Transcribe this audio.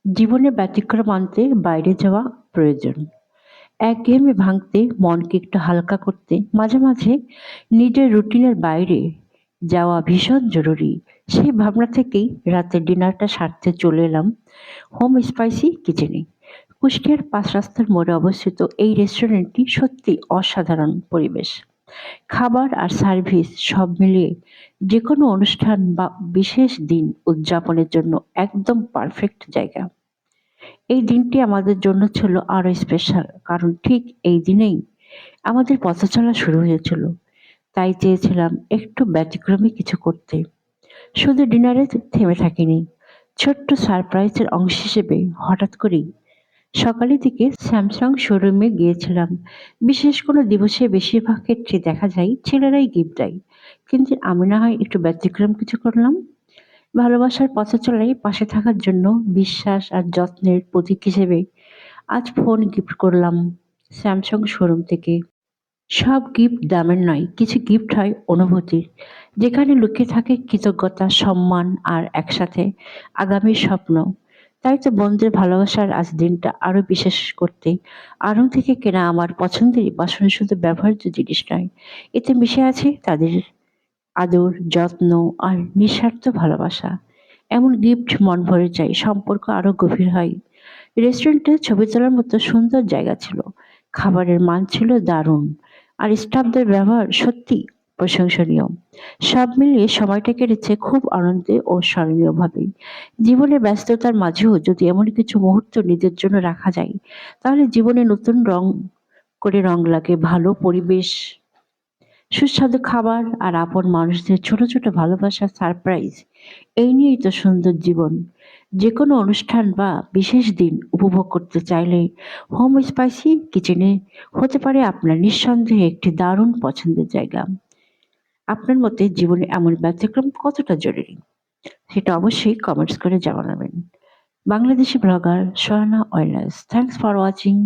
জীবনে ব্যতিক্রম আনতে বাইরে যাওয়া প্রয়োজন। একঘেয়েমি ভাঙতে, মনকে একটু হালকা করতে মাঝে মাঝে নিজের রুটিনের বাইরে যাওয়া ভীষণ জরুরি। সেই ভাবনা থেকেই রাতের ডিনারটা সারতে চলে এলাম হোম স্পাইসি কিচেনে। কুষ্টিয়ার ৫ রাস্তার মোড়ে অবস্থিত এই রেস্টুরেন্টটি সত্যি অসাধারণ পরিবেশ। খাবার আর সার্ভিস সব মিলিয়ে যেকোনো অনুষ্ঠান বা বিশেষ দিন উদযাপনের জন্য একদম পারফেক্ট জায়গা। এই দিনটি আমাদের জন্য ছিল আরো স্পেশাল, কারণ ঠিক এই দিনেই আমাদের পথচলা শুরু হয়েছিল। তাই চেয়েছিলাম একটু ব্যতিক্রমী কিছু করতে। শুধু ডিনারে থেমে থাকিনি। ছোট্ট সারপ্রাইজের অংশ হিসেবে হঠাৎ করেই সকালের দিকে স্যামসাং শোরুমে গিয়েছিলাম। বিশেষ কোনো দিবসে বেশিরভাগ ক্ষেত্রে দেখা যায় ছেলেরাই গিফট দেয়, কিন্তু আমি না হয় একটু ব্যতিক্রম কিছু করলাম। ভালোবাসার পথে চলায় পাশে থাকার জন্য বিশ্বাস আর যত্নের প্রতীক হিসেবে আজ ফোন গিফট করলাম স্যামসাং শোরুম থেকে। সব গিফট দামের নয়, কিছু গিফট হয় অনুভূতির, যেখানে লুকিয়ে থাকে কৃতজ্ঞতা, সম্মান আর একসাথে আগামীর স্বপ্ন। তাই তো বন্ধুদের ভালোবাসার আজ দিনটা আরো বিশেষ করতে আড়ং থেকে কেনা আমার পছন্দের বাসনে শুধু ব্যবহার্য জিনিস নয়, এতে মিশে আছে তাদের আদর, যত্ন আর নিঃস্বার্থ ভালোবাসা। এমন গিফট মন ভরে যায়, সম্পর্ক আরো গভীর হয়। রেস্টুরেন্টে ছবি তোলার মতো সুন্দর জায়গা ছিল। খাবারের মান ছিল দারুণ। আর স্টাফদের ব্যবহার সত্যি প্রশংসনীয়। সব মিলিয়ে সময়টা কেটেছে খুব আনন্দে ও স্মরণীয়ভাবে। জীবনের ব্যস্ততার মাঝেও যদি এমন কিছু মুহূর্ত নিজের জন্য রাখা যায়, তাহলে জীবনে নতুন রং লাগে। ভালো পরিবেশ, সুস্বাদু খাবার আর আপন মানুষদের ছোট ছোট ভালোবাসার সারপ্রাইজ, এই নিয়েই তো সুন্দর জীবন। যেকোনো অনুষ্ঠান বা বিশেষ দিন উপভোগ করতে চাইলে হোম স্পাইসি কিচেনে হতে পারে আপনার নিঃসন্দেহে একটি দারুণ পছন্দের জায়গা। আপনার মতে জীবনে এমন ব্যতিক্রম কতটা জরুরি, সেটা অবশ্যই কমেন্টস করে জানাবেন। Bangladeshi blogger Sohana wellness. Thanks for watching.